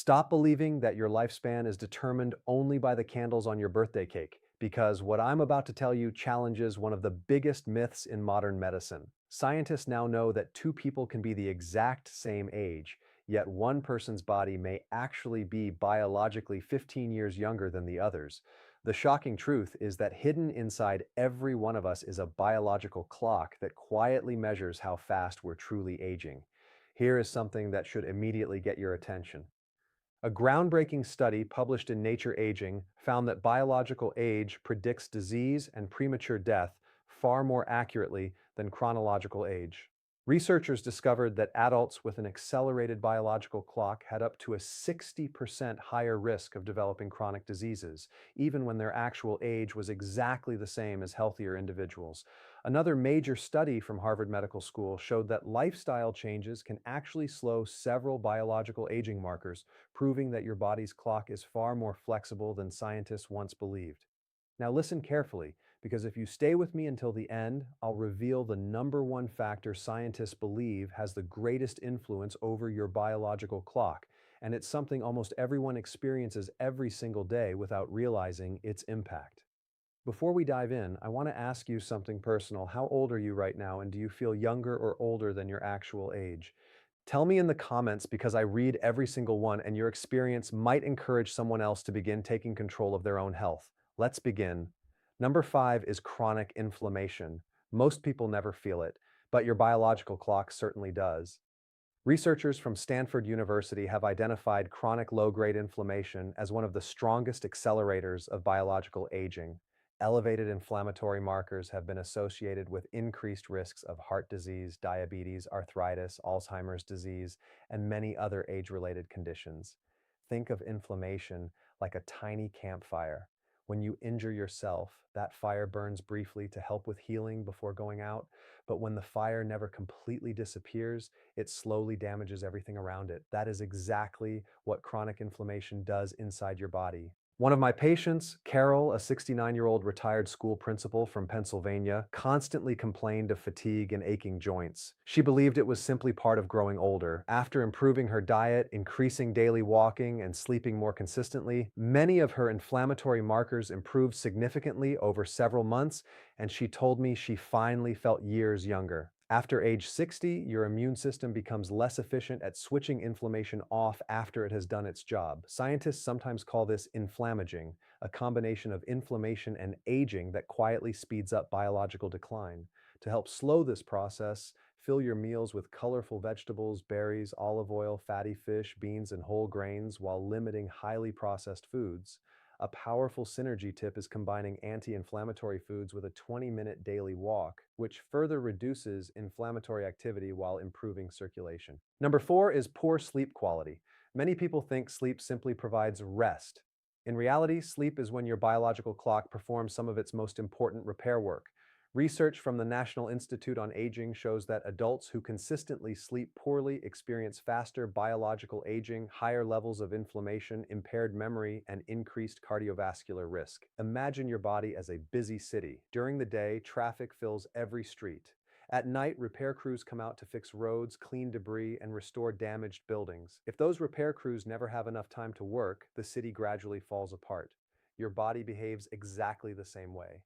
Stop believing that your lifespan is determined only by the candles on your birthday cake, because what I'm about to tell you challenges one of the biggest myths in modern medicine. Scientists now know that two people can be the exact same age, yet one person's body may actually be biologically 15 years younger than the others. The shocking truth is that hidden inside every one of us is a biological clock that quietly measures how fast we're truly aging. Here is something that should immediately get your attention. A groundbreaking study published in Nature Aging found that biological age predicts disease and premature death far more accurately than chronological age. Researchers discovered that adults with an accelerated biological clock had up to a 60% higher risk of developing chronic diseases, even when their actual age was exactly the same as healthier individuals. Another major study from Harvard Medical School showed that lifestyle changes can actually slow several biological aging markers, proving that your body's clock is far more flexible than scientists once believed. Now, listen carefully, because if you stay with me until the end, I'll reveal the number one factor scientists believe has the greatest influence over your biological clock, and it's something almost everyone experiences every single day without realizing its impact. Before we dive in, I want to ask you something personal. How old are you right now, and do you feel younger or older than your actual age? Tell me in the comments because I read every single one, and your experience might encourage someone else to begin taking control of their own health. Let's begin. Number five is chronic inflammation. Most people never feel it, but your biological clock certainly does. Researchers from Stanford University have identified chronic low-grade inflammation as one of the strongest accelerators of biological aging. Elevated inflammatory markers have been associated with increased risks of heart disease, diabetes, arthritis, Alzheimer's disease, and many other age-related conditions. Think of inflammation like a tiny campfire. When you injure yourself, that fire burns briefly to help with healing before going out, but when the fire never completely disappears, it slowly damages everything around it. That is exactly what chronic inflammation does inside your body. One of my patients, Carol, a 69-year-old retired school principal from Pennsylvania, constantly complained of fatigue and aching joints. She believed it was simply part of growing older. After improving her diet, increasing daily walking, and sleeping more consistently, many of her inflammatory markers improved significantly over several months, and she told me she finally felt years younger. After age 60, your immune system becomes less efficient at switching inflammation off after it has done its job. Scientists sometimes call this inflammaging, a combination of inflammation and aging that quietly speeds up biological decline. To help slow this process, fill your meals with colorful vegetables, berries, olive oil, fatty fish, beans, and whole grains while limiting highly processed foods. A powerful synergy tip is combining anti-inflammatory foods with a 20-minute daily walk, which further reduces inflammatory activity while improving circulation. Number four is poor sleep quality. Many people think sleep simply provides rest. In reality, sleep is when your biological clock performs some of its most important repair work. Research from the National Institute on Aging shows that adults who consistently sleep poorly experience faster biological aging, higher levels of inflammation, impaired memory, and increased cardiovascular risk. Imagine your body as a busy city. During the day, traffic fills every street. At night, repair crews come out to fix roads, clean debris, and restore damaged buildings. If those repair crews never have enough time to work, the city gradually falls apart. Your body behaves exactly the same way.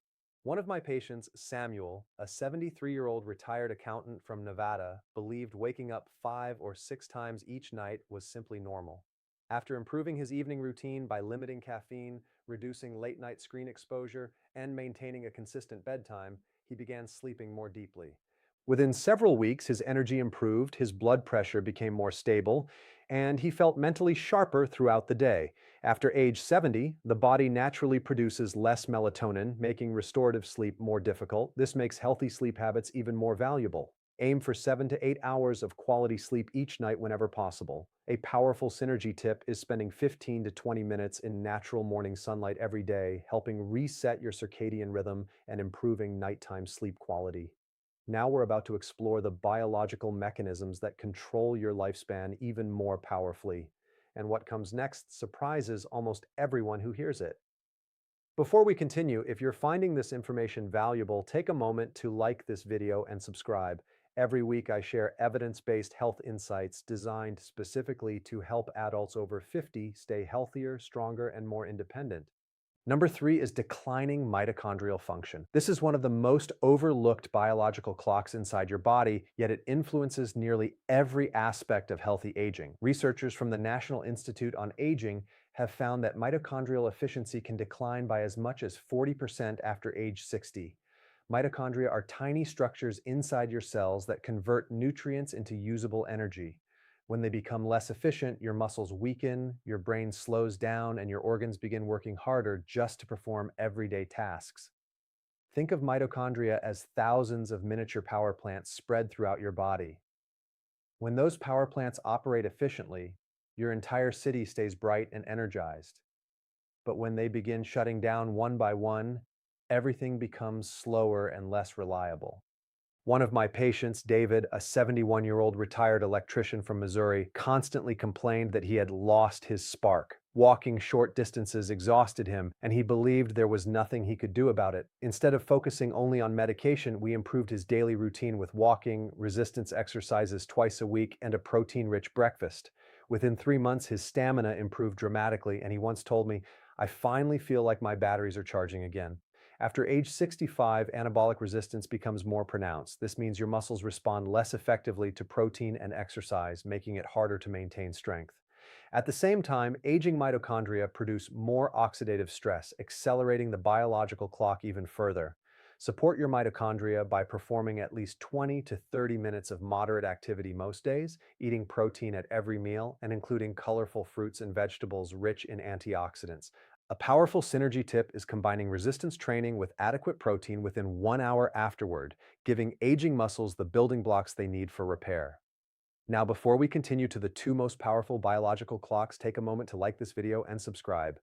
One of my patients, Samuel, a 73-year-old retired accountant from Nevada, believed waking up 5 or 6 times each night was simply normal. After improving his evening routine by limiting caffeine, reducing late-night screen exposure, and maintaining a consistent bedtime, he began sleeping more deeply. Within several weeks, his energy improved, his blood pressure became more stable, and he felt mentally sharper throughout the day. After age 70, the body naturally produces less melatonin, making restorative sleep more difficult. This makes healthy sleep habits even more valuable. Aim for 7 to 8 hours of quality sleep each night whenever possible. A powerful synergy tip is spending 15 to 20 minutes in natural morning sunlight every day, helping reset your circadian rhythm and improving nighttime sleep quality. Now we're about to explore the biological mechanisms that control your lifespan even more powerfully. And what comes next surprises almost everyone who hears it. Before we continue, if you're finding this information valuable, take a moment to like this video and subscribe. Every week, I share evidence-based health insights designed specifically to help adults over 50 stay healthier, stronger, and more independent. Number three is declining mitochondrial function. This is one of the most overlooked biological clocks inside your body, yet it influences nearly every aspect of healthy aging. Researchers from the National Institute on Aging have found that mitochondrial efficiency can decline by as much as 40% after age 60. Mitochondria are tiny structures inside your cells that convert nutrients into usable energy. When they become less efficient, your muscles weaken, your brain slows down, and your organs begin working harder just to perform everyday tasks. Think of mitochondria as thousands of miniature power plants spread throughout your body. When those power plants operate efficiently, your entire city stays bright and energized. But when they begin shutting down one by one, everything becomes slower and less reliable. One of my patients, David, a 71-year-old retired electrician from Missouri, constantly complained that he had lost his spark. Walking short distances exhausted him, and he believed there was nothing he could do about it. Instead of focusing only on medication, we improved his daily routine with walking, resistance exercises twice a week, and a protein-rich breakfast. Within 3 months, his stamina improved dramatically, and he once told me, "I finally feel like my batteries are charging again." After age 65, anabolic resistance becomes more pronounced. This means your muscles respond less effectively to protein and exercise, making it harder to maintain strength. At the same time, aging mitochondria produce more oxidative stress, accelerating the biological clock even further. Support your mitochondria by performing at least 20 to 30 minutes of moderate activity most days, eating protein at every meal, and including colorful fruits and vegetables rich in antioxidants. A powerful synergy tip is combining resistance training with adequate protein within 1 hour afterward, giving aging muscles the building blocks they need for repair. Now, before we continue to the two most powerful biological clocks, take a moment to like this video and subscribe.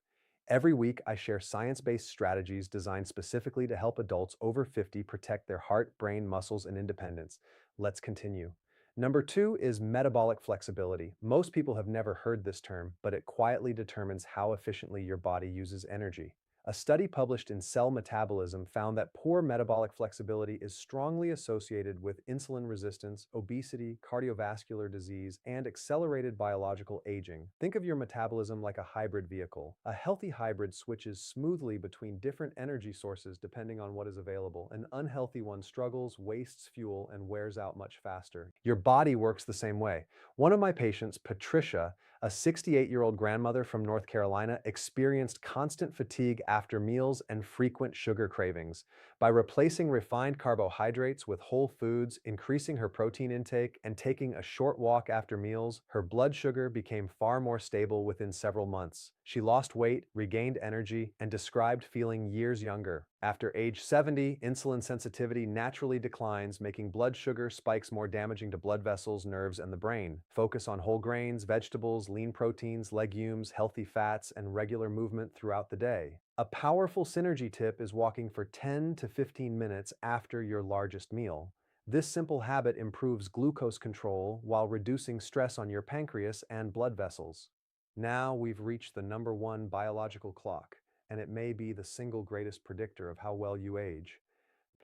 Every week, I share science-based strategies designed specifically to help adults over 50 protect their heart, brain, muscles, and independence. Let's continue. Number two is metabolic flexibility. Most people have never heard this term, but it quietly determines how efficiently your body uses energy. A study published in Cell Metabolism found that poor metabolic flexibility is strongly associated with insulin resistance, obesity, cardiovascular disease, and accelerated biological aging. Think of your metabolism like a hybrid vehicle. A healthy hybrid switches smoothly between different energy sources depending on what is available. An unhealthy one struggles, wastes fuel, and wears out much faster. Your body works the same way. One of my patients, Patricia, a 68-year-old grandmother from North Carolina, experienced constant fatigue after meals and frequent sugar cravings. By replacing refined carbohydrates with whole foods, increasing her protein intake, and taking a short walk after meals, her blood sugar became far more stable within several months. She lost weight, regained energy, and described feeling years younger. After age 70, insulin sensitivity naturally declines, making blood sugar spikes more damaging to blood vessels, nerves, and the brain. Focus on whole grains, vegetables, lean proteins, legumes, healthy fats, and regular movement throughout the day. A powerful synergy tip is walking for 10 to 15 minutes after your largest meal. This simple habit improves glucose control while reducing stress on your pancreas and blood vessels. Now we've reached the number one biological clock, and it may be the single greatest predictor of how well you age.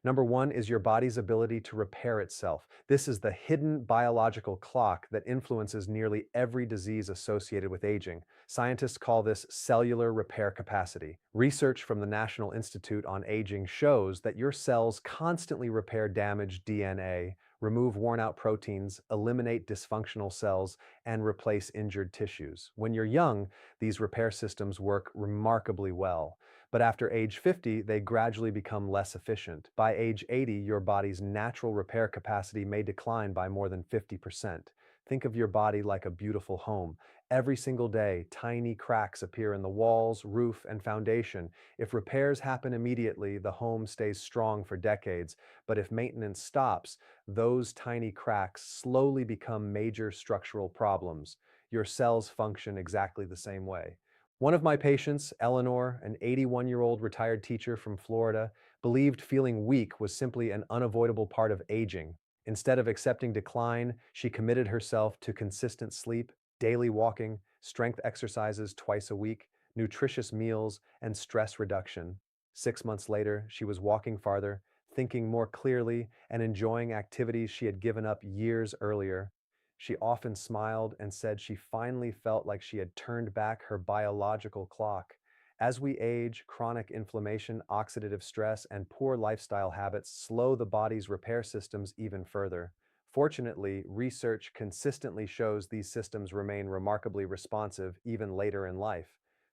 Number one is your body's ability to repair itself. This is the hidden biological clock that influences nearly every disease associated with aging. Scientists call this cellular repair capacity. Research from the National Institute on Aging shows that your cells constantly repair damaged DNA, remove worn-out proteins, eliminate dysfunctional cells, and replace injured tissues. When you're young, these repair systems work remarkably well. But after age 50, they gradually become less efficient. By age 80, your body's natural repair capacity may decline by more than 50%. Think of your body like a beautiful home. Every single day, tiny cracks appear in the walls, roof, and foundation. If repairs happen immediately, the home stays strong for decades. But if maintenance stops, those tiny cracks slowly become major structural problems. Your cells function exactly the same way. One of my patients, Eleanor, an 81-year-old retired teacher from Florida, believed feeling weak was simply an unavoidable part of aging. Instead of accepting decline, she committed herself to consistent sleep, daily walking, strength exercises twice a week, nutritious meals, and stress reduction. 6 months later, she was walking farther, thinking more clearly, and enjoying activities she had given up years earlier. She often smiled and said she finally felt like she had turned back her biological clock. As we age, chronic inflammation, oxidative stress, and poor lifestyle habits slow the body's repair systems even further. Fortunately, research consistently shows these systems remain remarkably responsive even later in life.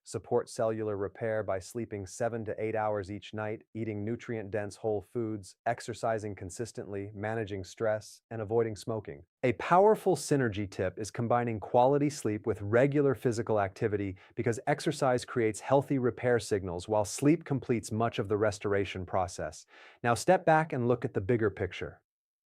Support cellular repair by sleeping 7 to 8 hours each night, eating nutrient-dense whole foods, exercising consistently, managing stress, and avoiding smoking. A powerful synergy tip is combining quality sleep with regular physical activity because exercise creates healthy repair signals while sleep completes much of the restoration process. Now step back and look at the bigger picture.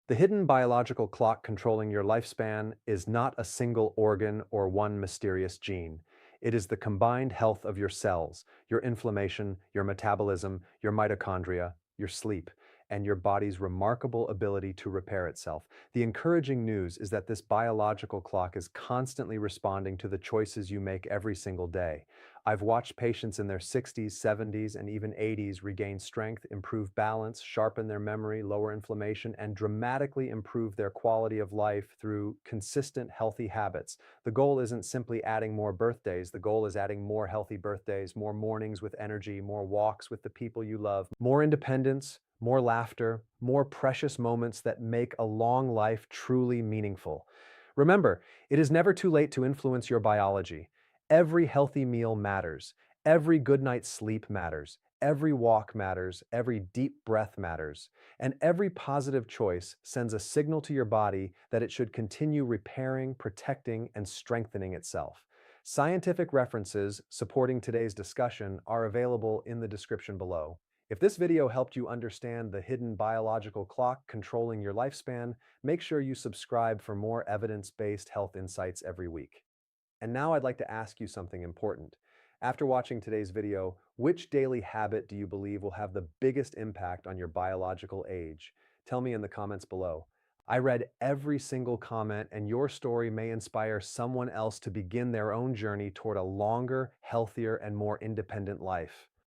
The hidden biological clock controlling your lifespan is not a single organ or one mysterious gene. It is the combined health of your cells, your inflammation, your metabolism, your mitochondria, your sleep, and your body's remarkable ability to repair itself. The encouraging news is that this biological clock is constantly responding to the choices you make every single day. I've watched patients in their 60s, 70s, and even 80s regain strength, improve balance, sharpen their memory, lower inflammation, and dramatically improve their quality of life through consistent, healthy habits. The goal isn't simply adding more birthdays. The goal is adding more healthy birthdays, more mornings with energy, more walks with the people you love, more independence, more laughter, more precious moments that make a long life truly meaningful. Remember, it is never too late to influence your biology. Every healthy meal matters. Every good night's sleep matters. Every walk matters. Every deep breath matters. And every positive choice sends a signal to your body that it should continue repairing, protecting, and strengthening itself. Scientific references supporting today's discussion are available in the description below. If this video helped you understand the hidden biological clock controlling your lifespan, make sure you subscribe for more evidence-based health insights every week. And now I'd like to ask you something important. After watching today's video, which daily habit do you believe will have the biggest impact on your biological age? Tell me in the comments below. I read every single comment, and your story may inspire someone else to begin their own journey toward a longer, healthier, and more independent life.